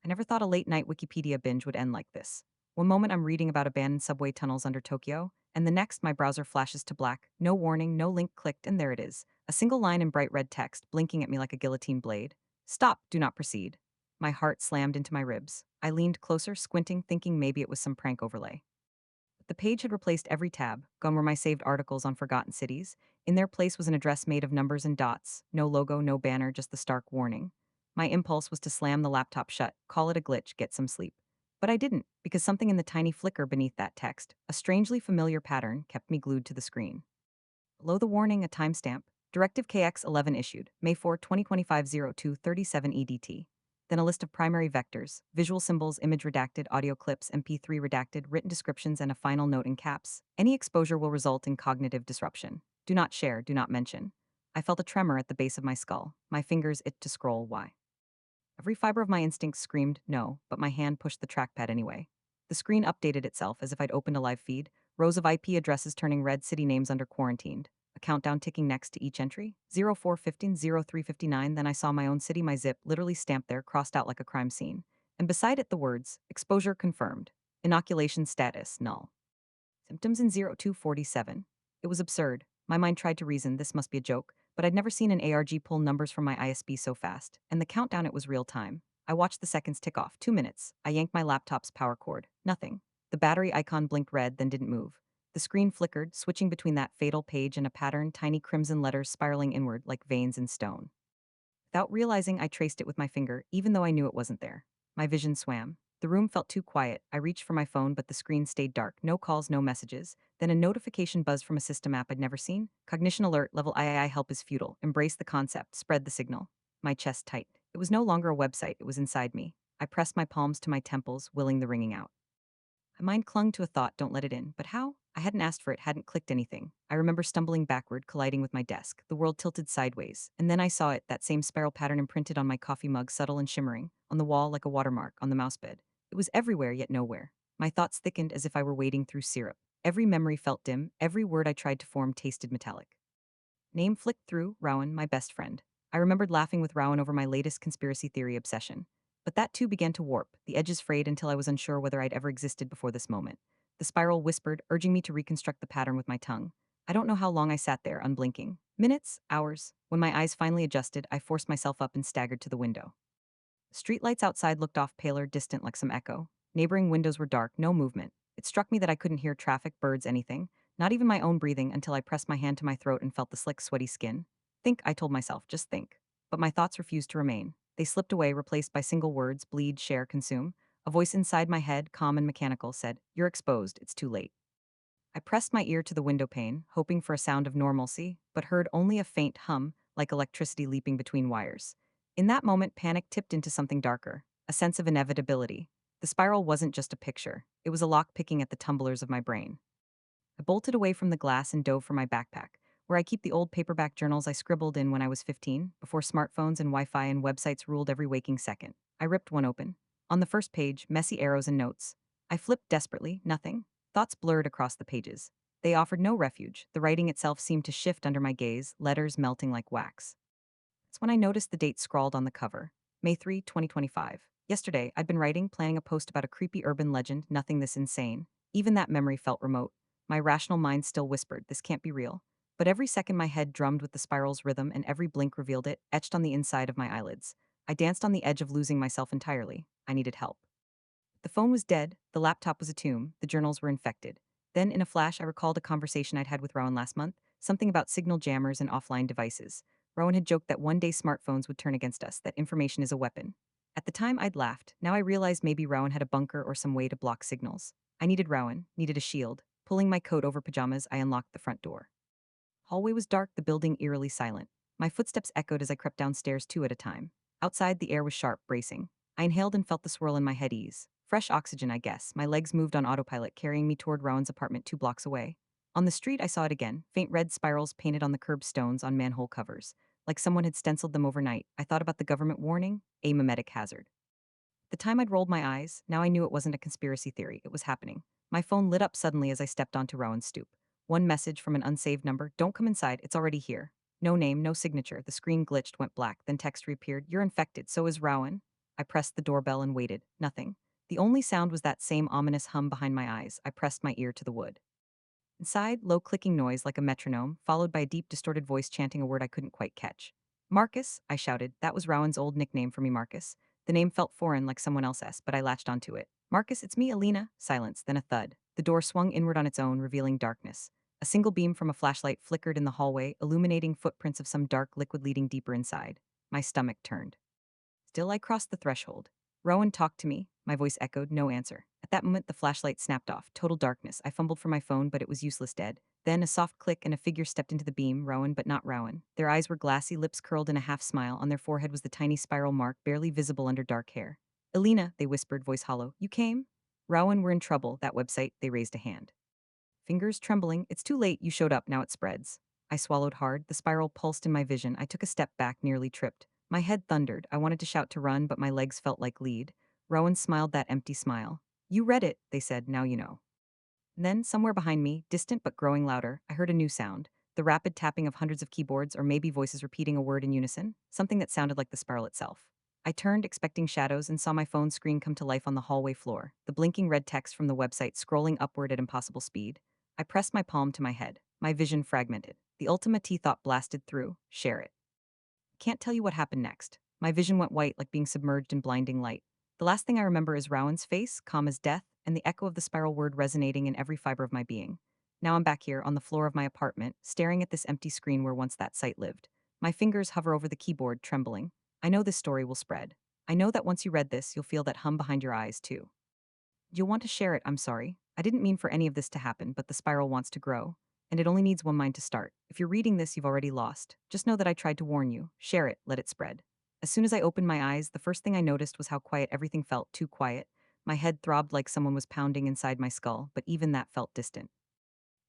I never thought a late night Wikipedia binge would end like this. One moment I'm reading about abandoned subway tunnels under Tokyo, and the next my browser flashes to black, no warning, no link clicked, and there it is. A single line in bright red text, blinking at me like a guillotine blade. Stop, do not proceed. My heart slammed into my ribs. I leaned closer, squinting, thinking maybe it was some prank overlay. But the page had replaced every tab, gone were my saved articles on forgotten cities. In their place was an address made of numbers and dots. No logo, no banner, just the stark warning. My impulse was to slam the laptop shut, call it a glitch, get some sleep. But I didn't, because something in the tiny flicker beneath that text, a strangely familiar pattern, kept me glued to the screen. Below the warning, a timestamp. Directive KX11 issued, May 4, 2025 0237 EDT. Then a list of primary vectors, visual symbols, image redacted, audio clips, MP3 redacted, written descriptions, and a final note in caps. Any exposure will result in cognitive disruption. Do not share, do not mention. I felt a tremor at the base of my skull. My fingers itched to scroll. Why? Every fiber of my instincts screamed no, but my hand pushed the trackpad anyway. The screen updated itself as if I'd opened a live feed, rows of IP addresses turning red, city names under quarantined, a countdown ticking next to each entry, 0415, 0359. Then I saw my own city, my zip, literally stamped there, crossed out like a crime scene. And beside it the words, exposure confirmed, inoculation status, null. Symptoms in 0247. It was absurd. My mind tried to reason this must be a joke, but I'd never seen an ARG pull numbers from my ISB so fast, and the countdown, it was real time. I watched the seconds tick off. 2 minutes. I yanked my laptop's power cord. Nothing. The battery icon blinked red, then didn't move. The screen flickered, switching between that fatal page and a pattern, tiny crimson letters spiraling inward like veins in stone. Without realizing, I traced it with my finger, even though I knew it wasn't there. My vision swam. The room felt too quiet. I reached for my phone, but the screen stayed dark. No calls, no messages. Then a notification buzzed from a system app I'd never seen. Cognition alert, level III help is futile. Embrace the concept, spread the signal. My chest tightened. It was no longer a website, it was inside me. I pressed my palms to my temples, willing the ringing out. My mind clung to a thought, don't let it in. But how? I hadn't asked for it, hadn't clicked anything. I remember stumbling backward, colliding with my desk. The world tilted sideways. And then I saw it, that same spiral pattern imprinted on my coffee mug, subtle and shimmering, on the wall like a watermark, on the mousebed. It was everywhere, yet nowhere. My thoughts thickened as if I were wading through syrup. Every memory felt dim, every word I tried to form tasted metallic. Name flicked through, Rowan, my best friend. I remembered laughing with Rowan over my latest conspiracy theory obsession. But that too began to warp, the edges frayed until I was unsure whether I'd ever existed before this moment. The spiral whispered, urging me to reconstruct the pattern with my tongue. I don't know how long I sat there, unblinking. Minutes? Hours? When my eyes finally adjusted, I forced myself up and staggered to the window. Streetlights outside looked off, paler, distant like some echo. Neighboring windows were dark, no movement. It struck me that I couldn't hear traffic, birds, anything. Not even my own breathing until I pressed my hand to my throat and felt the slick, sweaty skin. Think, I told myself, just think. But my thoughts refused to remain. They slipped away, replaced by single words, bleed, share, consume. A voice inside my head, calm and mechanical, said, "You're exposed, it's too late." I pressed my ear to the window pane, hoping for a sound of normalcy, but heard only a faint hum, like electricity leaping between wires. In that moment, panic tipped into something darker, a sense of inevitability. The spiral wasn't just a picture, it was a lock picking at the tumblers of my brain. I bolted away from the glass and dove for my backpack, where I keep the old paperback journals I scribbled in when I was 15, before smartphones and Wi-Fi and websites ruled every waking second. I ripped one open. On the first page, messy arrows and notes. I flipped desperately, nothing. Thoughts blurred across the pages. They offered no refuge. The writing itself seemed to shift under my gaze, letters melting like wax. It's when I noticed the date scrawled on the cover. May 3, 2025. Yesterday, I'd been writing, planning a post about a creepy urban legend, nothing this insane. Even that memory felt remote. My rational mind still whispered, this can't be real. But every second my head drummed with the spiral's rhythm and every blink revealed it, etched on the inside of my eyelids. I danced on the edge of losing myself entirely. I needed help. The phone was dead, the laptop was a tomb, the journals were infected. Then, in a flash, I recalled a conversation I'd had with Rowan last month, something about signal jammers and offline devices. Rowan had joked that one day smartphones would turn against us, that information is a weapon. At the time, I'd laughed. Now I realized maybe Rowan had a bunker or some way to block signals. I needed Rowan, needed a shield. Pulling my coat over pajamas, I unlocked the front door. Hallway was dark, the building eerily silent. My footsteps echoed as I crept downstairs two at a time. Outside, the air was sharp, bracing. I inhaled and felt the swirl in my head ease. Fresh oxygen, I guess. My legs moved on autopilot, carrying me toward Rowan's apartment 2 blocks away. On the street, I saw it again, faint red spirals painted on the curb stones on manhole covers. Like someone had stenciled them overnight. I thought about the government warning, a memetic hazard. The time I'd rolled my eyes, now I knew it wasn't a conspiracy theory, it was happening. My phone lit up suddenly as I stepped onto Rowan's stoop. One message from an unsaved number, don't come inside, it's already here. No name, no signature, the screen glitched, went black, then text reappeared, you're infected, so is Rowan. I pressed the doorbell and waited. Nothing. The only sound was that same ominous hum behind my eyes. I pressed my ear to the wood. Inside, low clicking noise like a metronome, followed by a deep, distorted voice chanting a word I couldn't quite catch. Marcus, I shouted. That was Rowan's old nickname for me, Marcus. The name felt foreign like someone else's, but I latched onto it. Marcus, it's me, Elena. Silence, then a thud. The door swung inward on its own, revealing darkness. A single beam from a flashlight flickered in the hallway, illuminating footprints of some dark liquid leading deeper inside. My stomach turned. Still, I crossed the threshold. Rowan talked to me. My voice echoed, no answer. At that moment, the flashlight snapped off. Total darkness. I fumbled for my phone, but it was useless dead. Then a soft click and a figure stepped into the beam, Rowan, but not Rowan. Their eyes were glassy, lips curled in a half smile. On their forehead was the tiny spiral mark, barely visible under dark hair. Elena, they whispered, voice hollow. You came? Rowan, we're in trouble. That website, they raised a hand. Fingers trembling. It's too late. You showed up. Now it spreads. I swallowed hard. The spiral pulsed in my vision. I took a step back, nearly tripped. My head thundered. I wanted to shout to run, but my legs felt like lead. Rowan smiled that empty smile. You read it, they said. Now you know. Then, somewhere behind me, distant but growing louder, I heard a new sound. The rapid tapping of hundreds of keyboards, or maybe voices repeating a word in unison. Something that sounded like the spiral itself. I turned, expecting shadows, and saw my phone screen come to life on the hallway floor, the blinking red text from the website scrolling upward at impossible speed. I pressed my palm to my head. My vision fragmented. The Ultima T thought blasted through. Share it. Can't tell you what happened next. My vision went white like being submerged in blinding light. The last thing I remember is Rowan's face, calm as death, and the echo of the spiral word resonating in every fiber of my being. Now I'm back here on the floor of my apartment, staring at this empty screen where once that site lived. My fingers hover over the keyboard, trembling. I know this story will spread. I know that once you read this, you'll feel that hum behind your eyes, too. You'll want to share it, I'm sorry. I didn't mean for any of this to happen, but the spiral wants to grow. And it only needs one mind to start. If you're reading this, you've already lost. Just know that I tried to warn you. Share it, let it spread. As soon as I opened my eyes, the first thing I noticed was how quiet everything felt, too quiet. My head throbbed like someone was pounding inside my skull, but even that felt distant.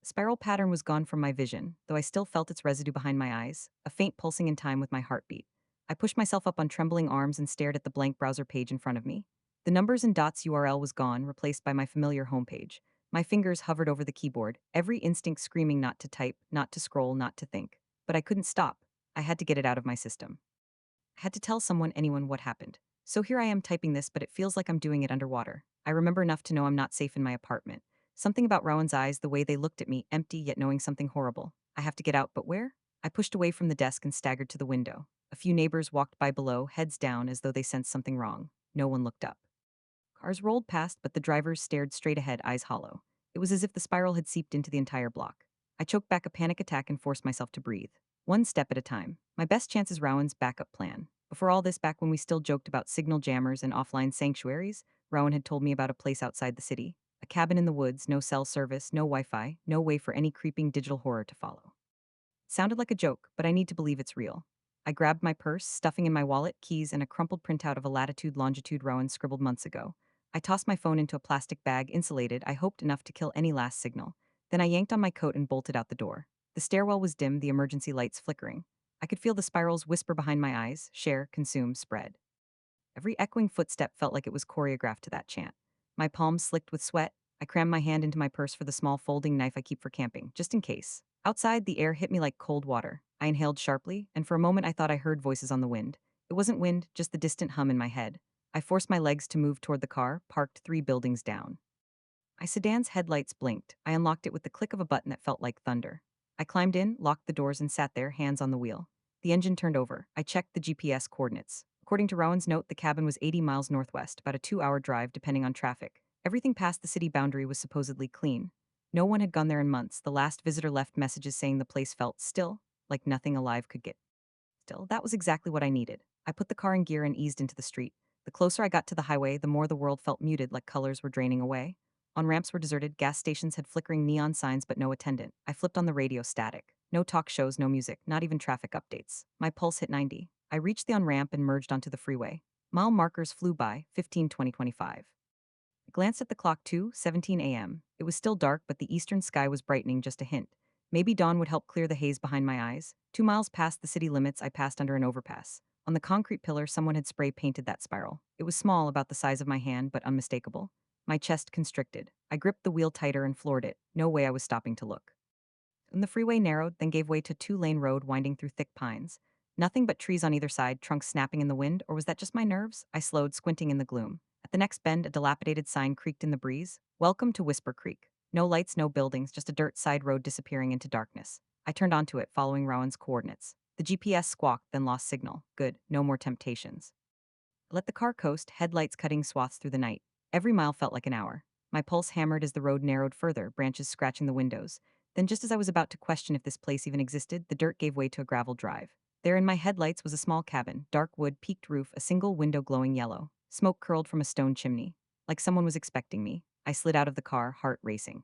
The spiral pattern was gone from my vision, though I still felt its residue behind my eyes, a faint pulsing in time with my heartbeat. I pushed myself up on trembling arms and stared at the blank browser page in front of me. The numbers and dots URL was gone, replaced by my familiar homepage. My fingers hovered over the keyboard, every instinct screaming not to type, not to scroll, not to think. But I couldn't stop. I had to get it out of my system. I had to tell someone, anyone, what happened. So here I am typing this, but it feels like I'm doing it underwater. I remember enough to know I'm not safe in my apartment. Something about Rowan's eyes, the way they looked at me, empty yet knowing something horrible. I have to get out, but where? I pushed away from the desk and staggered to the window. A few neighbors walked by below, heads down as though they sensed something wrong. No one looked up. Cars rolled past, but the drivers stared straight ahead, eyes hollow. It was as if the spiral had seeped into the entire block. I choked back a panic attack and forced myself to breathe. One step at a time. My best chance is Rowan's backup plan. Before all this, back when we still joked about signal jammers and offline sanctuaries, Rowan had told me about a place outside the city. A cabin in the woods, no cell service, no Wi-Fi, no way for any creeping digital horror to follow. It sounded like a joke, but I need to believe it's real. I grabbed my purse, stuffing in my wallet, keys, and a crumpled printout of a latitude-longitude Rowan scribbled months ago. I tossed my phone into a plastic bag, insulated, I hoped enough to kill any last signal. Then I yanked on my coat and bolted out the door. The stairwell was dim, the emergency lights flickering. I could feel the spirals whisper behind my eyes, share, consume, spread. Every echoing footstep felt like it was choreographed to that chant. My palms slicked with sweat. I crammed my hand into my purse for the small folding knife I keep for camping, just in case. Outside, the air hit me like cold water. I inhaled sharply, and for a moment I thought I heard voices on the wind. It wasn't wind, just the distant hum in my head. I forced my legs to move toward the car, parked 3 buildings down. My sedan's headlights blinked. I unlocked it with the click of a button that felt like thunder. I climbed in, locked the doors, and sat there, hands on the wheel. The engine turned over. I checked the GPS coordinates. According to Rowan's note, the cabin was 80 miles northwest, about a 2-hour drive depending on traffic. Everything past the city boundary was supposedly clean. No one had gone there in months. The last visitor left messages saying the place felt still, like nothing alive could get. Still, that was exactly what I needed. I put the car in gear and eased into the street. The closer I got to the highway, the more the world felt muted, like colors were draining away. On-ramps were deserted, gas stations had flickering neon signs but no attendant. I flipped on the radio, static. No talk shows, no music, not even traffic updates. My pulse hit 90. I reached the on-ramp and merged onto the freeway. Mile markers flew by, 15, 20, 25. I glanced at the clock too, 17 a.m. It was still dark, but the eastern sky was brightening, just a hint. Maybe dawn would help clear the haze behind my eyes. 2 miles past the city limits, I passed under an overpass. On the concrete pillar, someone had spray painted that spiral. It was small, about the size of my hand, but unmistakable. My chest constricted. I gripped the wheel tighter and floored it. No way I was stopping to look. And the freeway narrowed, then gave way to 2-lane road winding through thick pines. Nothing but trees on either side, trunks snapping in the wind, or was that just my nerves? I slowed, squinting in the gloom. At the next bend, a dilapidated sign creaked in the breeze. Welcome to Whisper Creek. No lights, no buildings, just a dirt side road disappearing into darkness. I turned onto it, following Rowan's coordinates. The GPS squawked, then lost signal. Good, no more temptations. Let the car coast, headlights cutting swaths through the night. Every mile felt like an hour. My pulse hammered as the road narrowed further, branches scratching the windows. Then, just as I was about to question if this place even existed, the dirt gave way to a gravel drive. There in my headlights was a small cabin, dark wood, peaked roof, a single window glowing yellow. Smoke curled from a stone chimney. Like someone was expecting me. I slid out of the car, heart racing.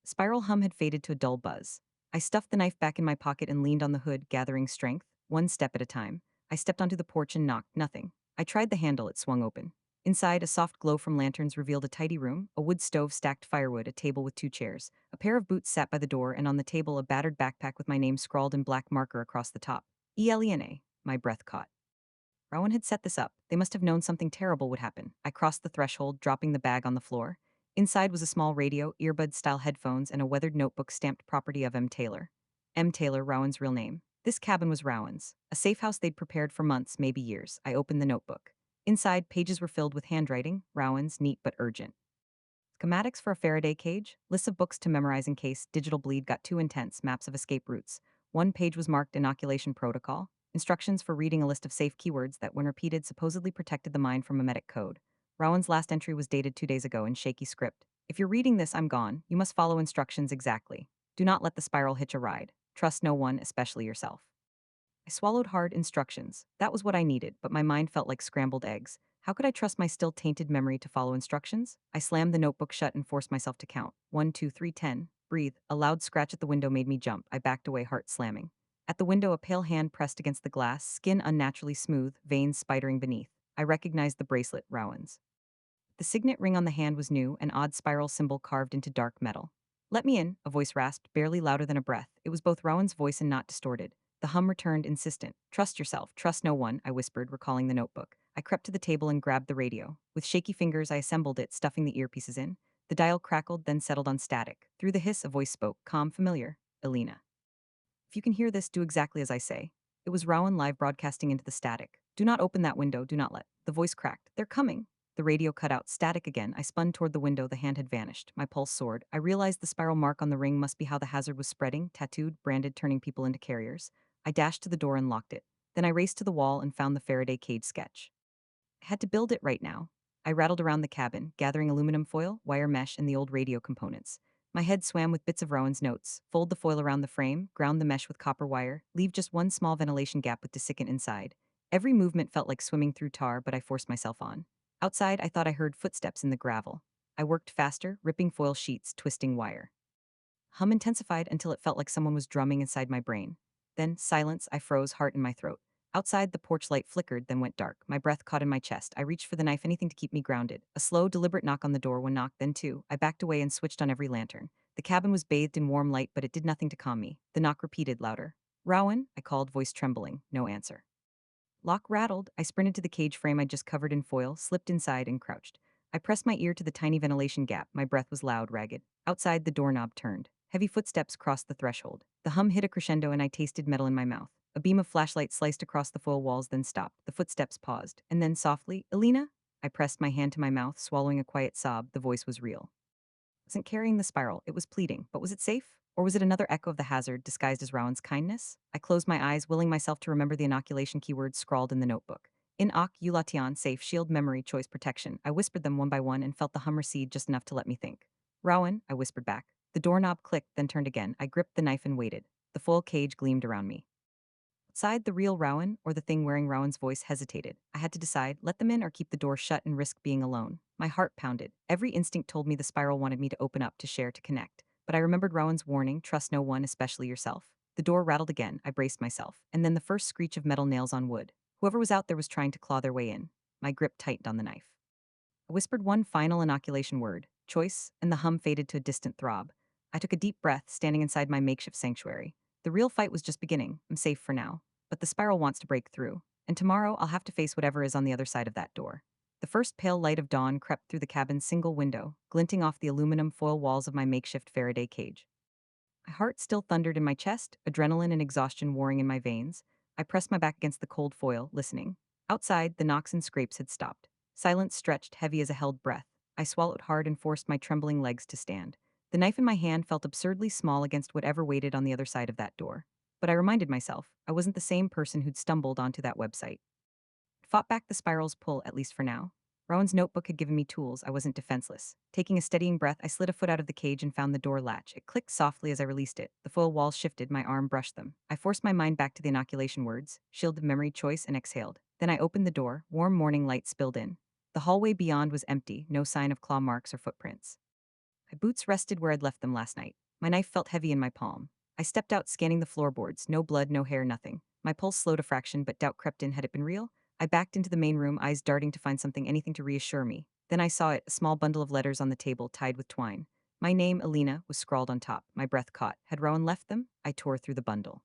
Spiral hum had faded to a dull buzz. I stuffed the knife back in my pocket and leaned on the hood, gathering strength, one step at a time. I stepped onto the porch and knocked, nothing. I tried the handle, it swung open. Inside, a soft glow from lanterns revealed a tidy room, a wood stove stacked firewood, a table with two chairs. A pair of boots sat by the door, and on the table a battered backpack with my name scrawled in black marker across the top. Elena. My breath caught. Rowan had set this up. They must have known something terrible would happen. I crossed the threshold, dropping the bag on the floor. Inside was a small radio, earbud-style headphones, and a weathered notebook stamped property of M. Taylor. M. Taylor, Rowan's real name. This cabin was Rowan's, a safe house they'd prepared for months, maybe years. I opened the notebook. Inside, pages were filled with handwriting, Rowan's, neat but urgent. Schematics for a Faraday cage, lists of books to memorize in case digital bleed got too intense, maps of escape routes. One page was marked Inoculation Protocol, instructions for reading a list of safe keywords that, when repeated, supposedly protected the mind from memetic code. Rowan's last entry was dated 2 days ago in shaky script. If you're reading this, I'm gone. You must follow instructions exactly. Do not let the spiral hitch a ride. Trust no one, especially yourself. I swallowed hard. Instructions. That was what I needed, but my mind felt like scrambled eggs. How could I trust my still tainted memory to follow instructions? I slammed the notebook shut and forced myself to count. 1, 2, 3, 10. Breathe. A loud scratch at the window made me jump. I backed away, heart slamming. At the window, a pale hand pressed against the glass, skin unnaturally smooth, veins spidering beneath. I recognized the bracelet, Rowan's. The signet ring on the hand was new, an odd spiral symbol carved into dark metal. Let me in, a voice rasped, barely louder than a breath. It was both Rowan's voice and not distorted. The hum returned, insistent. Trust yourself, trust no one, I whispered, recalling the notebook. I crept to the table and grabbed the radio. With shaky fingers, I assembled it, stuffing the earpieces in. The dial crackled, then settled on static. Through the hiss, a voice spoke, calm, familiar. Elena. If you can hear this, do exactly as I say. It was Rowan live broadcasting into the static. Do not open that window, do not let. The voice cracked. They're coming. The radio cut out, static again. I spun toward the window, the hand had vanished. My pulse soared. I realized the spiral mark on the ring must be how the hazard was spreading, tattooed, branded, turning people into carriers. I dashed to the door and locked it. Then I raced to the wall and found the Faraday cage sketch. I had to build it right now. I rattled around the cabin, gathering aluminum foil, wire mesh, and the old radio components. My head swam with bits of Rowan's notes. Fold the foil around the frame, ground the mesh with copper wire, leave just one small ventilation gap with desiccant inside. Every movement felt like swimming through tar, but I forced myself on. Outside, I thought I heard footsteps in the gravel. I worked faster, ripping foil sheets, twisting wire. Hum intensified until it felt like someone was drumming inside my brain. Then, silence, I froze, heart in my throat. Outside, the porch light flickered, then went dark. My breath caught in my chest. I reached for the knife, anything to keep me grounded. A slow, deliberate knock on the door, one knock, then two. I backed away and switched on every lantern. The cabin was bathed in warm light, but it did nothing to calm me. The knock repeated, louder. Rowan, I called, voice trembling. No answer. Lock rattled. I sprinted to the cage frame I'd just covered in foil, slipped inside, and crouched. I pressed my ear to the tiny ventilation gap. My breath was loud, ragged. Outside, the doorknob turned. Heavy footsteps crossed the threshold. The hum hit a crescendo and I tasted metal in my mouth. A beam of flashlight sliced across the foil walls, then stopped. The footsteps paused. And then softly, Elena? I pressed my hand to my mouth, swallowing a quiet sob. The voice was real. Wasn't carrying the spiral, it was pleading. But was it safe? Or was it another echo of the hazard disguised as Rowan's kindness? I closed my eyes, willing myself to remember the inoculation keywords scrawled in the notebook. Inoculation, safe, shield, memory, choice, protection. I whispered them one by one and felt the hum recede just enough to let me think. Rowan, I whispered back. The doorknob clicked, then turned again. I gripped the knife and waited. The foil cage gleamed around me. Outside, the real Rowan, or the thing wearing Rowan's voice, hesitated. I had to decide, let them in or keep the door shut and risk being alone. My heart pounded. Every instinct told me the spiral wanted me to open up, to share, to connect. But I remembered Rowan's warning, trust no one, especially yourself. The door rattled again. I braced myself. And then the first screech of metal nails on wood. Whoever was out there was trying to claw their way in. My grip tightened on the knife. I whispered one final inoculation word, choice, and the hum faded to a distant throb. I took a deep breath, standing inside my makeshift sanctuary. The real fight was just beginning. I'm safe for now. But the spiral wants to break through. And tomorrow, I'll have to face whatever is on the other side of that door. The first pale light of dawn crept through the cabin's single window, glinting off the aluminum foil walls of my makeshift Faraday cage. My heart still thundered in my chest, adrenaline and exhaustion warring in my veins. I pressed my back against the cold foil, listening. Outside, the knocks and scrapes had stopped. Silence stretched heavy as a held breath. I swallowed hard and forced my trembling legs to stand. The knife in my hand felt absurdly small against whatever waited on the other side of that door. But I reminded myself, I wasn't the same person who'd stumbled onto that website. Fought back the spiral's pull, at least for now. Rowan's notebook had given me tools. I wasn't defenseless. Taking a steadying breath, I slid a foot out of the cage and found the door latch. It clicked softly as I released it. The foil walls shifted, my arm brushed them. I forced my mind back to the inoculation words, shielded memory, choice, and exhaled. Then I opened the door. Warm morning light spilled in. The hallway beyond was empty, no sign of claw marks or footprints. My boots rested where I'd left them last night. My knife felt heavy in my palm. I stepped out, scanning the floorboards. No blood, no hair, nothing. My pulse slowed a fraction, but doubt crept in. Had it been real? I backed into the main room, eyes darting to find something, anything to reassure me. Then I saw it, a small bundle of letters on the table, tied with twine. My name, Elena, was scrawled on top. My breath caught. Had Rowan left them? I tore through the bundle.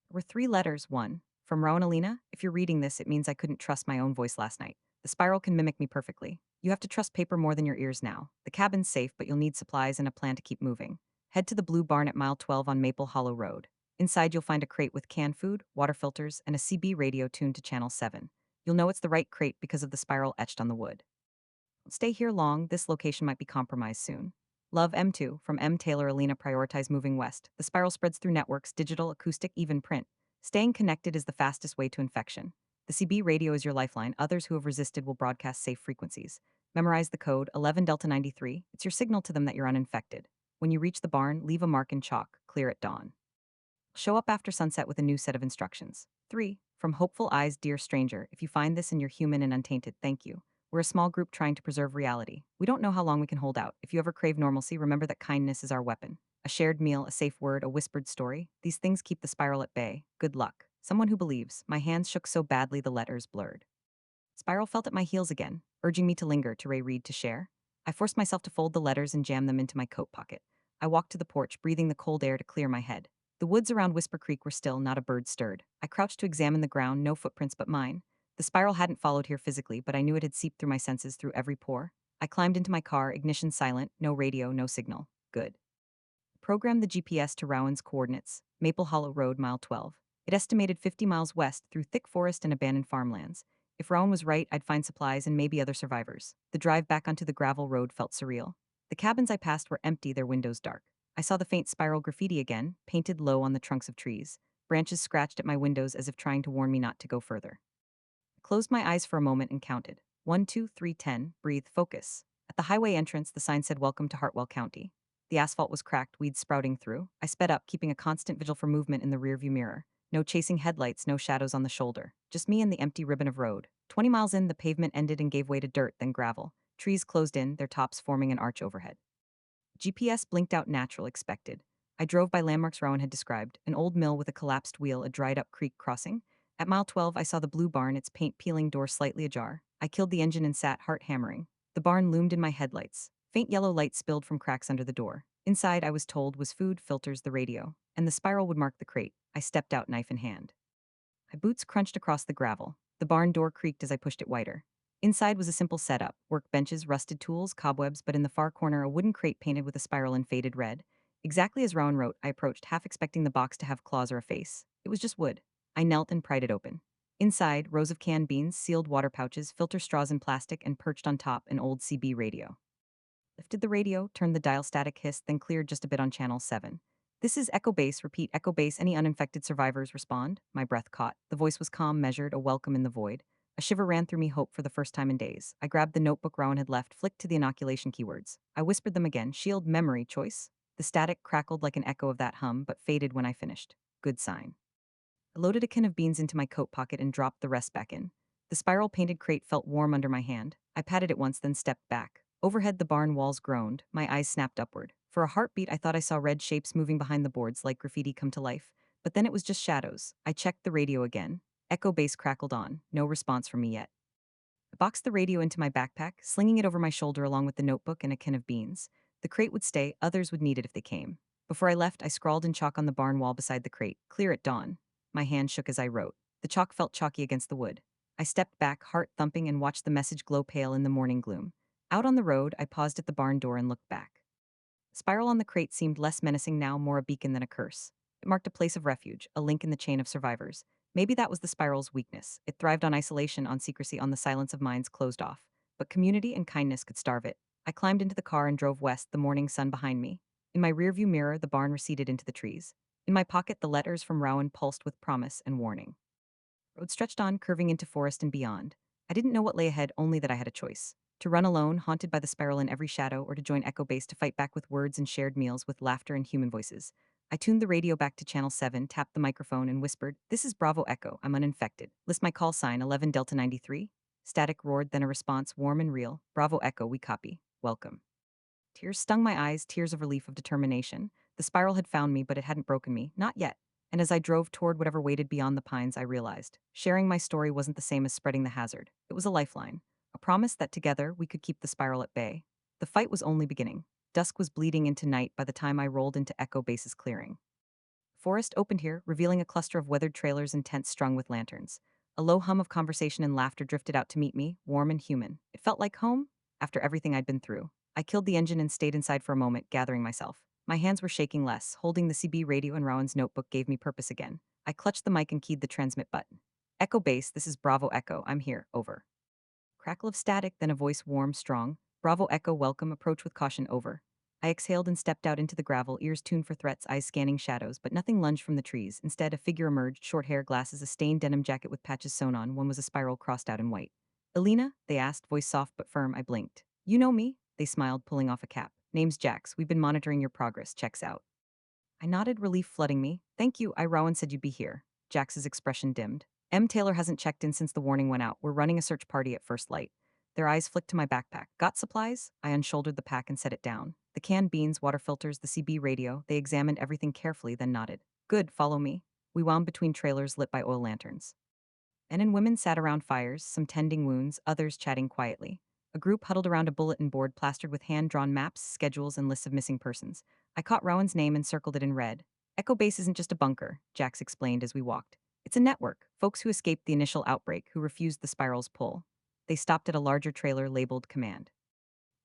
There were 3 letters. One, from Rowan. Elena, if you're reading this, it means I couldn't trust my own voice last night. The spiral can mimic me perfectly. You have to trust paper more than your ears now. The cabin's safe, but you'll need supplies and a plan to keep moving. Head to the Blue Barn at mile 12 on Maple Hollow Road. Inside, you'll find a crate with canned food, water filters, and a CB radio tuned to channel 7. You'll know it's the right crate because of the spiral etched on the wood. Don't stay here long, this location might be compromised soon. Love, M2, from M. Taylor. Elena, prioritize moving west. The spiral spreads through networks, digital, acoustic, even print. Staying connected is the fastest way to infection. The CB radio is your lifeline. Others who have resisted will broadcast safe frequencies. Memorize the code 11 Delta 93. It's your signal to them that you're uninfected. When you reach the barn, leave a mark in chalk. Clear at dawn. Show up after sunset with a new set of instructions. 3. From Hopeful Eyes. Dear stranger, if you find this and you're human and untainted, thank you. We're a small group trying to preserve reality. We don't know how long we can hold out. If you ever crave normalcy, remember that kindness is our weapon. A shared meal, a safe word, a whispered story. These things keep the spiral at bay. Good luck. Someone who believes. My hands shook so badly the letters blurred. Spiral felt at my heels again, urging me to linger, to read, to share. I forced myself to fold the letters and jam them into my coat pocket. I walked to the porch, breathing the cold air to clear my head. The woods around Whisper Creek were still, not a bird stirred. I crouched to examine the ground, no footprints but mine. The spiral hadn't followed here physically, but I knew it had seeped through my senses, through every pore. I climbed into my car, ignition silent, no radio, no signal. Good. Programmed the GPS to Rowan's coordinates, Maple Hollow Road, mile 12. It estimated 50 miles west through thick forest and abandoned farmlands. If Rowan was right, I'd find supplies and maybe other survivors. The drive back onto the gravel road felt surreal. The cabins I passed were empty, their windows dark. I saw the faint spiral graffiti again, painted low on the trunks of trees. Branches scratched at my windows as if trying to warn me not to go further. I closed my eyes for a moment and counted. 1, 2, 3, 10. Breathe, focus. At the highway entrance, the sign said, Welcome to Hartwell County. The asphalt was cracked, weeds sprouting through. I sped up, keeping a constant vigil for movement in the rearview mirror. No chasing headlights, no shadows on the shoulder. Just me and the empty ribbon of road. 20 miles in, the pavement ended and gave way to dirt, then gravel. Trees closed in, their tops forming an arch overhead. GPS blinked out natural, expected. I drove by landmarks Rowan had described, an old mill with a collapsed wheel, a dried-up creek crossing. At mile 12, I saw the Blue Barn, its paint-peeling door slightly ajar. I killed the engine and sat, heart hammering. The barn loomed in my headlights. Faint yellow light spilled from cracks under the door. Inside, I was told, was food, filters, the radio. And the spiral would mark the crate. I stepped out, knife in hand. My boots crunched across the gravel. The barn door creaked as I pushed it wider. Inside was a simple setup, workbenches, rusted tools, cobwebs, but in the far corner a wooden crate painted with a spiral in faded red. Exactly as Rowan wrote, I approached, half expecting the box to have claws or a face. It was just wood. I knelt and pried it open. Inside, rows of canned beans, sealed water pouches, filter straws in plastic, and perched on top, an old CB radio. Lifted the radio, turned the dial, static hissed, then cleared just a bit on channel 7. This is Echo Base, repeat Echo Base, any uninfected survivors respond? My breath caught. The voice was calm, measured, a welcome in the void. A shiver ran through me, hope for the first time in days. I grabbed the notebook Rowan had left, flicked to the inoculation keywords. I whispered them again, shield, memory, choice. The static crackled like an echo of that hum, but faded when I finished. Good sign. I loaded a can of beans into my coat pocket and dropped the rest back in. The spiral painted crate felt warm under my hand. I patted it once, then stepped back. Overhead, the barn walls groaned. My eyes snapped upward. For a heartbeat, I thought I saw red shapes moving behind the boards like graffiti come to life. But then it was just shadows. I checked the radio again. Echo Base crackled on. No response from me yet. I boxed the radio into my backpack, slinging it over my shoulder along with the notebook and a can of beans. The crate would stay, others would need it if they came. Before I left, I scrawled in chalk on the barn wall beside the crate, clear at dawn. My hand shook as I wrote. The chalk felt chalky against the wood. I stepped back, heart thumping, and watched the message glow pale in the morning gloom. Out on the road, I paused at the barn door and looked back. The spiral on the crate seemed less menacing now, more a beacon than a curse. It marked a place of refuge, a link in the chain of survivors. Maybe that was the spiral's weakness. It thrived on isolation, on secrecy, on the silence of minds closed off. But community and kindness could starve it. I climbed into the car and drove west, the morning sun behind me. In my rearview mirror, the barn receded into the trees. In my pocket, the letters from Rowan pulsed with promise and warning. Road stretched on, curving into forest and beyond. I didn't know what lay ahead, only that I had a choice. To run alone, haunted by the spiral in every shadow, or to join Echo Base to fight back with words and shared meals with laughter and human voices. I tuned the radio back to channel 7, tapped the microphone, and whispered, "This is Bravo Echo, I'm uninfected. List my call sign, 11 Delta 93. Static roared, then a response, warm and real. Bravo Echo, we copy. Welcome. Tears stung my eyes, tears of relief, of determination. The spiral had found me, but it hadn't broken me. Not yet. And as I drove toward whatever waited beyond the pines, I realized sharing my story wasn't the same as spreading the hazard. It was a lifeline, a promise that together we could keep the spiral at bay. The fight was only beginning. Dusk was bleeding into night by the time I rolled into Echo Base's clearing. Forest opened here, revealing a cluster of weathered trailers and tents strung with lanterns. A low hum of conversation and laughter drifted out to meet me, warm and human. It felt like home, after everything I'd been through. I killed the engine and stayed inside for a moment, gathering myself. My hands were shaking less. Holding the CB radio and Rowan's notebook gave me purpose again. I clutched the mic and keyed the transmit button. Echo Base, this is Bravo Echo. I'm here. Over. Crackle of static, then a voice warm, strong. Bravo Echo, welcome. Approach with caution. Over. I exhaled and stepped out into the gravel, ears tuned for threats, eyes scanning shadows, but nothing lunged from the trees. Instead, a figure emerged, short hair, glasses, a stained denim jacket with patches sewn on. One was a spiral crossed out in white. "Elena?" they asked, voice soft but firm. I blinked. "You know me?" They smiled, pulling off a cap. "Name's Jax. We've been monitoring your progress. Checks out." I nodded, relief flooding me. "Thank you. Rowan said you'd be here." Jax's expression dimmed. Taylor hasn't checked in since the warning went out. We're running a search party at first light." Their eyes flicked to my backpack. "Got supplies?" I unshouldered the pack and set it down. The canned beans, water filters, the CB radio, they examined everything carefully, then nodded. "Good, follow me." We wound between trailers lit by oil lanterns. Men and women sat around fires, some tending wounds, others chatting quietly. A group huddled around a bulletin board plastered with hand-drawn maps, schedules, and lists of missing persons. I caught Rowan's name and circled it in red. "Echo Base isn't just a bunker," Jax explained as we walked. "It's a network, folks who escaped the initial outbreak, who refused the spiral's pull." They stopped at a larger trailer labeled Command.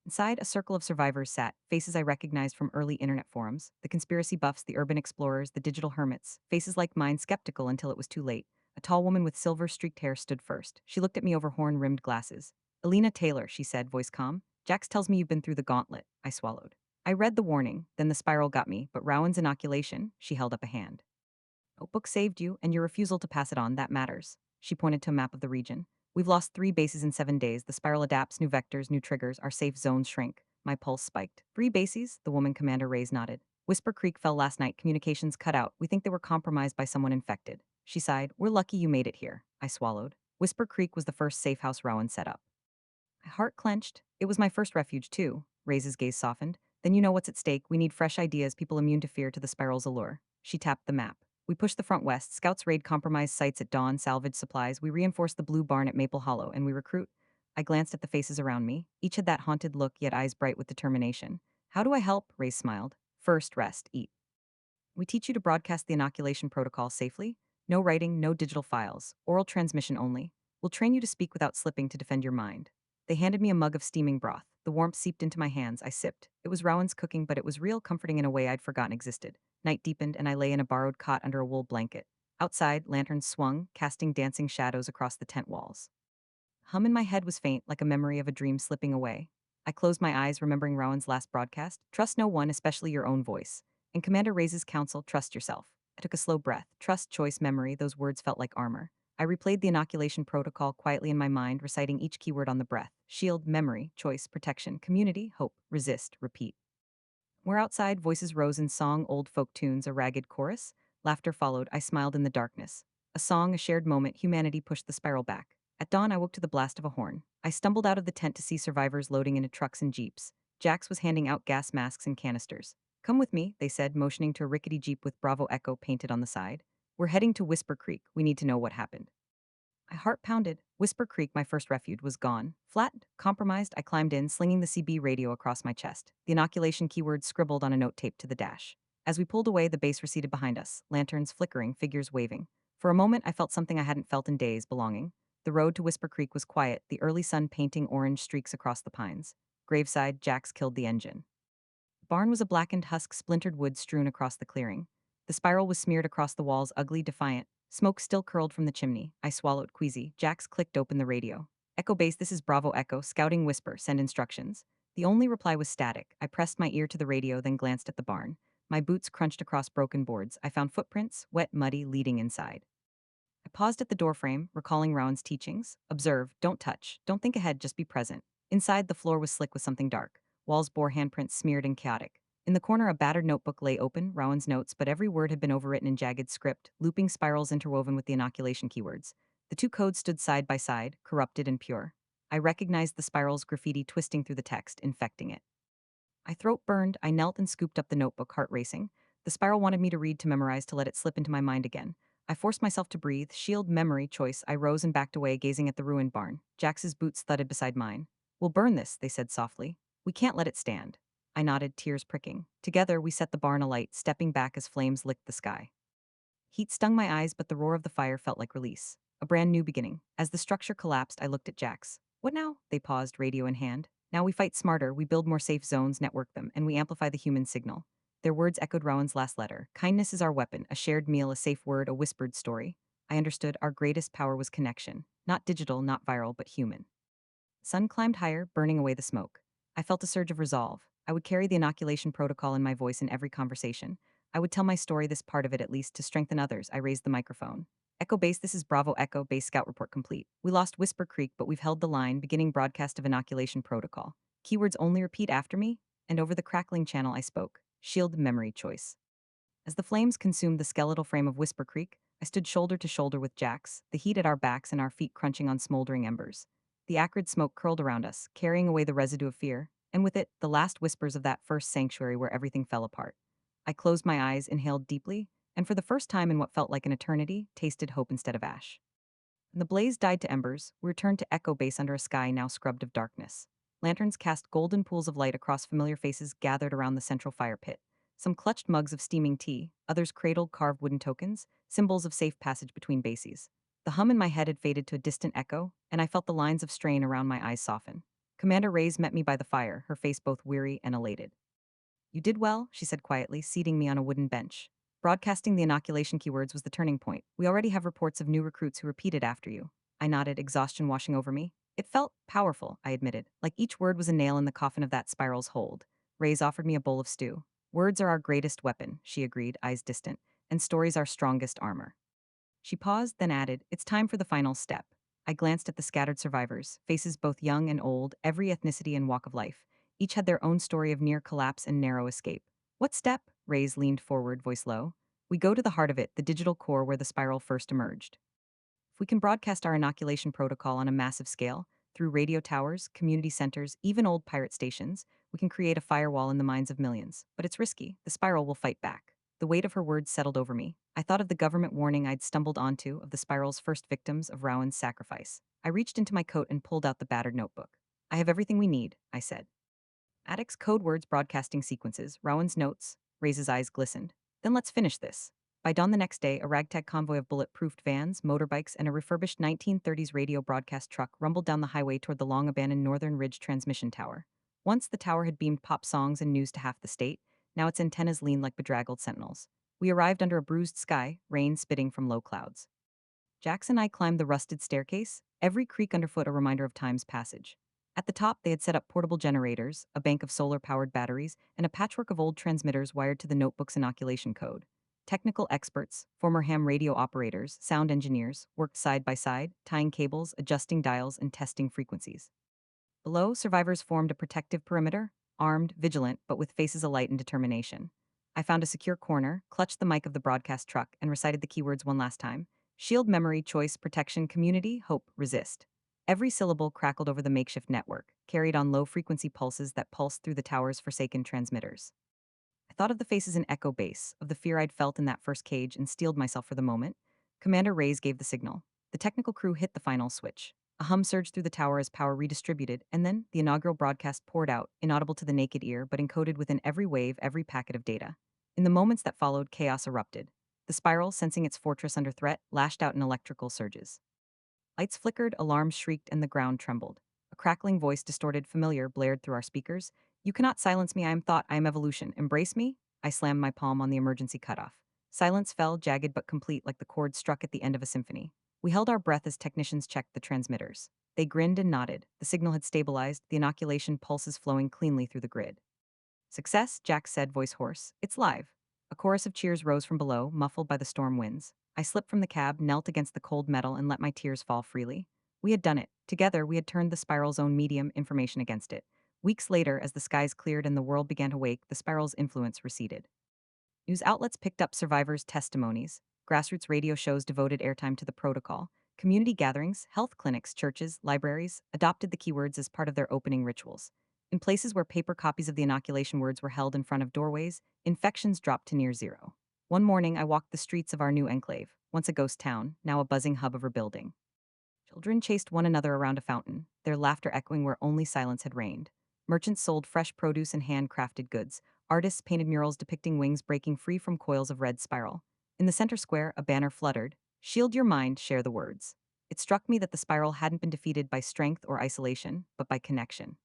Inside, a circle of survivors sat, faces I recognized from early internet forums, the conspiracy buffs, the urban explorers, the digital hermits, faces like mine skeptical until it was too late. A tall woman with silver-streaked hair stood first. She looked at me over horn-rimmed glasses. "Elena Taylor," she said, voice calm. "Jax tells me you've been through the gauntlet." I swallowed. I read the warning, then the spiral got me, but Rowan's inoculation, she held up a hand. "Notebook saved you, and your refusal to pass it on, that matters." She pointed to a map of the region. "We've lost 3 bases in 7 days. The spiral adapts, new vectors, new triggers, our safe zones shrink." My pulse spiked. "3 bases?" The woman commander Ray's nodded. "Whisper Creek fell last night, communications cut out. We think they were compromised by someone infected." She sighed. "We're lucky you made it here." I swallowed. Whisper Creek was the first safe house Rowan set up. My heart clenched. It was my first refuge, too. Ray's gaze softened. "Then you know what's at stake. We need fresh ideas, people immune to fear, to the spiral's allure." She tapped the map. "We pushed the front west. Scouts raid compromised sites at dawn, salvage supplies. We reinforce the blue barn at Maple Hollow, and we recruit." I glanced at the faces around me. Each had that haunted look, yet eyes bright with determination. "How do I help?" Ray smiled. "First, rest, eat. We teach you to broadcast the inoculation protocol safely. No writing, no digital files. Oral transmission only. We'll train you to speak without slipping, to defend your mind." They handed me a mug of steaming broth. The warmth seeped into my hands. I sipped. It was Rowan's cooking, but it was real, comforting in a way I'd forgotten existed. Night deepened, and I lay in a borrowed cot under a wool blanket. Outside, lanterns swung, casting dancing shadows across the tent walls. Hum in my head was faint, like a memory of a dream slipping away. I closed my eyes, remembering Rowan's last broadcast. "Trust no one, especially your own voice." And Commander Ray's counsel, "Trust yourself." I took a slow breath. Trust, choice, memory, those words felt like armor. I replayed the inoculation protocol quietly in my mind, reciting each keyword on the breath. Shield, memory, choice, protection, community, hope, resist, repeat. Where outside, voices rose in song, old folk tunes, a ragged chorus. Laughter followed. I smiled in the darkness. A song, a shared moment, humanity pushed the spiral back. At dawn, I woke to the blast of a horn. I stumbled out of the tent to see survivors loading into trucks and jeeps. Jax was handing out gas masks and canisters. "Come with me," they said, motioning to a rickety jeep with Bravo Echo painted on the side. "We're heading to Whisper Creek. We need to know what happened." My heart pounded. Whisper Creek, my first refuge, was gone. Flat, compromised, I climbed in, slinging the CB radio across my chest. The inoculation keywords scribbled on a note taped to the dash. As we pulled away, the base receded behind us, lanterns flickering, figures waving. For a moment, I felt something I hadn't felt in days, belonging. The road to Whisper Creek was quiet, the early sun painting orange streaks across the pines. Graveside, Jax killed the engine. The barn was a blackened husk, splintered wood strewn across the clearing. The spiral was smeared across the walls, ugly, defiant. Smoke still curled from the chimney. I swallowed, queasy. Jax clicked open the radio. Echo base, this is Bravo Echo, scouting whisper, send instructions. The only reply was static. I pressed my ear to the radio, then glanced at the barn. My boots crunched across broken boards. I found footprints, wet, muddy, leading inside. I paused at the doorframe, recalling Rowan's teachings. Observe, don't touch, don't think ahead, just be present. Inside, the floor was slick with something dark. Walls bore handprints smeared and chaotic. In the corner, a battered notebook lay open, Rowan's notes, but every word had been overwritten in jagged script, looping spirals interwoven with the inoculation keywords. The two codes stood side by side, corrupted and pure. I recognized the spiral's graffiti twisting through the text, infecting it. My throat burned, I knelt and scooped up the notebook, heart racing. The spiral wanted me to read, to memorize, to let it slip into my mind again. I forced myself to breathe, shield memory choice. I rose and backed away, gazing at the ruined barn. Jax's boots thudded beside mine. We'll burn this, they said softly. We can't let it stand. I nodded, tears pricking. Together, we set the barn alight, stepping back as flames licked the sky. Heat stung my eyes, but the roar of the fire felt like release. A brand new beginning. As the structure collapsed, I looked at Jax. What now? They paused, radio in hand. Now we fight smarter, we build more safe zones, network them, and we amplify the human signal. Their words echoed Rowan's last letter. Kindness is our weapon, a shared meal, a safe word, a whispered story. I understood our greatest power was connection. Not digital, not viral, but human. Sun climbed higher, burning away the smoke. I felt a surge of resolve. I would carry the inoculation protocol in my voice in every conversation. I would tell my story, this part of it at least, to strengthen others. I raised the microphone. Echo Base, this is Bravo Echo, Base Scout report complete. We lost Whisper Creek, but we've held the line, beginning broadcast of inoculation protocol. Keywords only repeat after me, and over the crackling channel I spoke. Shield memory choice. As the flames consumed the skeletal frame of Whisper Creek, I stood shoulder to shoulder with Jax, the heat at our backs and our feet crunching on smoldering embers. The acrid smoke curled around us, carrying away the residue of fear, and with it, the last whispers of that first sanctuary where everything fell apart. I closed my eyes, inhaled deeply, and for the first time in what felt like an eternity, tasted hope instead of ash. When the blaze died to embers, we returned to Echo Base under a sky now scrubbed of darkness. Lanterns cast golden pools of light across familiar faces gathered around the central fire pit. Some clutched mugs of steaming tea, others cradled carved wooden tokens, symbols of safe passage between bases. The hum in my head had faded to a distant echo, and I felt the lines of strain around my eyes soften. Commander Reyes met me by the fire, her face both weary and elated. You did well, she said quietly, seating me on a wooden bench. Broadcasting the inoculation keywords was the turning point. We already have reports of new recruits who repeated after you. I nodded, exhaustion washing over me. It felt powerful, I admitted, like each word was a nail in the coffin of that spiral's hold. Reyes offered me a bowl of stew. Words are our greatest weapon, she agreed, eyes distant, and stories our strongest armor. She paused, then added, it's time for the final step. I glanced at the scattered survivors, faces both young and old, every ethnicity and walk of life. Each had their own story of near collapse and narrow escape. What step? Reyes leaned forward, voice low. We go to the heart of it, the digital core where the spiral first emerged. If we can broadcast our inoculation protocol on a massive scale, through radio towers, community centers, even old pirate stations, we can create a firewall in the minds of millions. But it's risky. The spiral will fight back. The weight of her words settled over me. I thought of the government warning I'd stumbled onto of the spiral's first victims of Rowan's sacrifice. I reached into my coat and pulled out the battered notebook. I have everything we need, I said. Attic's code words, broadcasting sequences, Rowan's notes. Ray's eyes glistened. Then let's finish this. By dawn the next day, a ragtag convoy of bulletproofed vans, motorbikes, and a refurbished 1930s radio broadcast truck rumbled down the highway toward the long-abandoned Northern Ridge transmission tower. Once the tower had beamed pop songs and news to half the state, now its antennas leaned like bedraggled sentinels. We arrived under a bruised sky, rain spitting from low clouds. Jax and I climbed the rusted staircase, every creak underfoot a reminder of time's passage. At the top, they had set up portable generators, a bank of solar-powered batteries, and a patchwork of old transmitters wired to the notebook's inoculation code. Technical experts, former ham radio operators, sound engineers, worked side by side, tying cables, adjusting dials, and testing frequencies. Below, survivors formed a protective perimeter, armed, vigilant, but with faces alight in determination. I found a secure corner, clutched the mic of the broadcast truck, and recited the keywords one last time. Shield memory, choice, protection, community, hope, resist. Every syllable crackled over the makeshift network, carried on low-frequency pulses that pulsed through the tower's forsaken transmitters. I thought of the faces in Echo Base, of the fear I'd felt in that first cage, and steeled myself for the moment. Commander Reyes gave the signal. The technical crew hit the final switch. A hum surged through the tower as power redistributed, and then the inaugural broadcast poured out, inaudible to the naked ear, but encoded within every wave, every packet of data. In the moments that followed, chaos erupted. The spiral, sensing its fortress under threat, lashed out in electrical surges. Lights flickered, alarms shrieked, and the ground trembled. A crackling voice, distorted, familiar, blared through our speakers. You cannot silence me, I am thought, I am evolution. Embrace me? I slammed my palm on the emergency cutoff. Silence fell, jagged but complete, like the chord struck at the end of a symphony. We held our breath as technicians checked the transmitters. They grinned and nodded. The signal had stabilized, the inoculation pulses flowing cleanly through the grid. Success, Jack said, voice hoarse. It's live. A chorus of cheers rose from below, muffled by the storm winds. I slipped from the cab, knelt against the cold metal, and let my tears fall freely. We had done it. Together, we had turned the spiral's own medium information against it. Weeks later, as the skies cleared and the world began to wake, the spiral's influence receded. News outlets picked up survivors' testimonies. Grassroots radio shows devoted airtime to the protocol. Community gatherings, health clinics, churches, libraries adopted the keywords as part of their opening rituals. In places where paper copies of the inoculation words were held in front of doorways, infections dropped to near zero. One morning, I walked the streets of our new enclave, once a ghost town, now a buzzing hub of rebuilding. Children chased one another around a fountain, their laughter echoing where only silence had reigned. Merchants sold fresh produce and handcrafted goods. Artists painted murals depicting wings breaking free from coils of red spiral. In the center square, a banner fluttered. Shield your mind, share the words. It struck me that the spiral hadn't been defeated by strength or isolation, but by connection.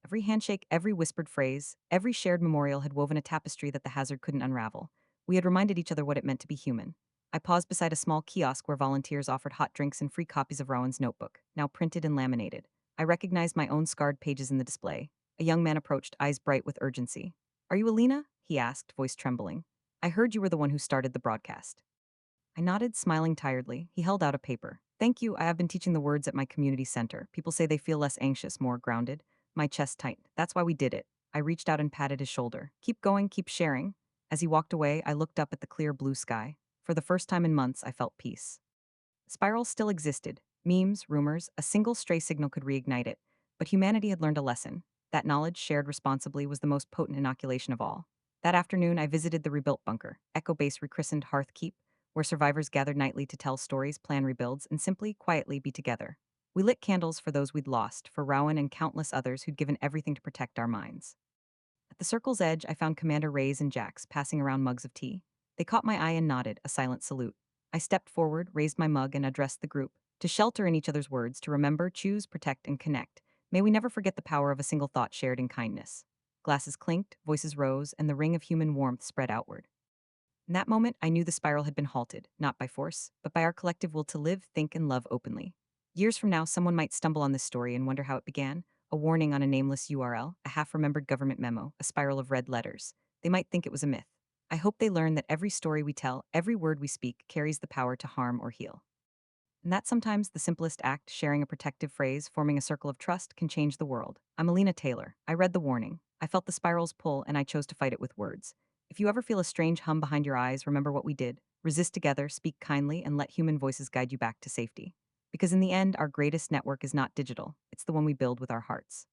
Every handshake, every whispered phrase, every shared memorial had woven a tapestry that the hazard couldn't unravel. We had reminded each other what it meant to be human. I paused beside a small kiosk where volunteers offered hot drinks and free copies of Rowan's notebook, now printed and laminated. I recognized my own scarred pages in the display. A young man approached, eyes bright with urgency. Are you Elena? He asked, voice trembling. I heard you were the one who started the broadcast. I nodded, smiling tiredly. He held out a paper. Thank you, I have been teaching the words at my community center. People say they feel less anxious, more grounded. My chest tightened. That's why we did it. I reached out and patted his shoulder. Keep going, keep sharing. As he walked away, I looked up at the clear blue sky. For the first time in months, I felt peace. Spiral still existed. Memes, rumors, a single stray signal could reignite it. But humanity had learned a lesson. That knowledge, shared responsibly, was the most potent inoculation of all. That afternoon, I visited the rebuilt bunker, Echo Base rechristened Hearth Keep, where survivors gathered nightly to tell stories, plan rebuilds, and simply, quietly be together. We lit candles for those we'd lost, for Rowan and countless others who'd given everything to protect our minds. At the circle's edge, I found Commander Ray's and Jack's passing around mugs of tea. They caught my eye and nodded, a silent salute. I stepped forward, raised my mug, and addressed the group. To shelter in each other's words, to remember, choose, protect, and connect. May we never forget the power of a single thought shared in kindness. Glasses clinked, voices rose, and the ring of human warmth spread outward. In that moment, I knew the spiral had been halted, not by force, but by our collective will to live, think, and love openly. Years from now, someone might stumble on this story and wonder how it began. A warning on a nameless URL, a half-remembered government memo, a spiral of red letters. They might think it was a myth. I hope they learn that every story we tell, every word we speak, carries the power to harm or heal. And that sometimes the simplest act, sharing a protective phrase, forming a circle of trust, can change the world. I'm Elena Taylor. I read the warning. I felt the spiral's pull, and I chose to fight it with words. If you ever feel a strange hum behind your eyes, remember what we did. Resist together, speak kindly, and let human voices guide you back to safety. Because in the end, our greatest network is not digital, it's the one we build with our hearts.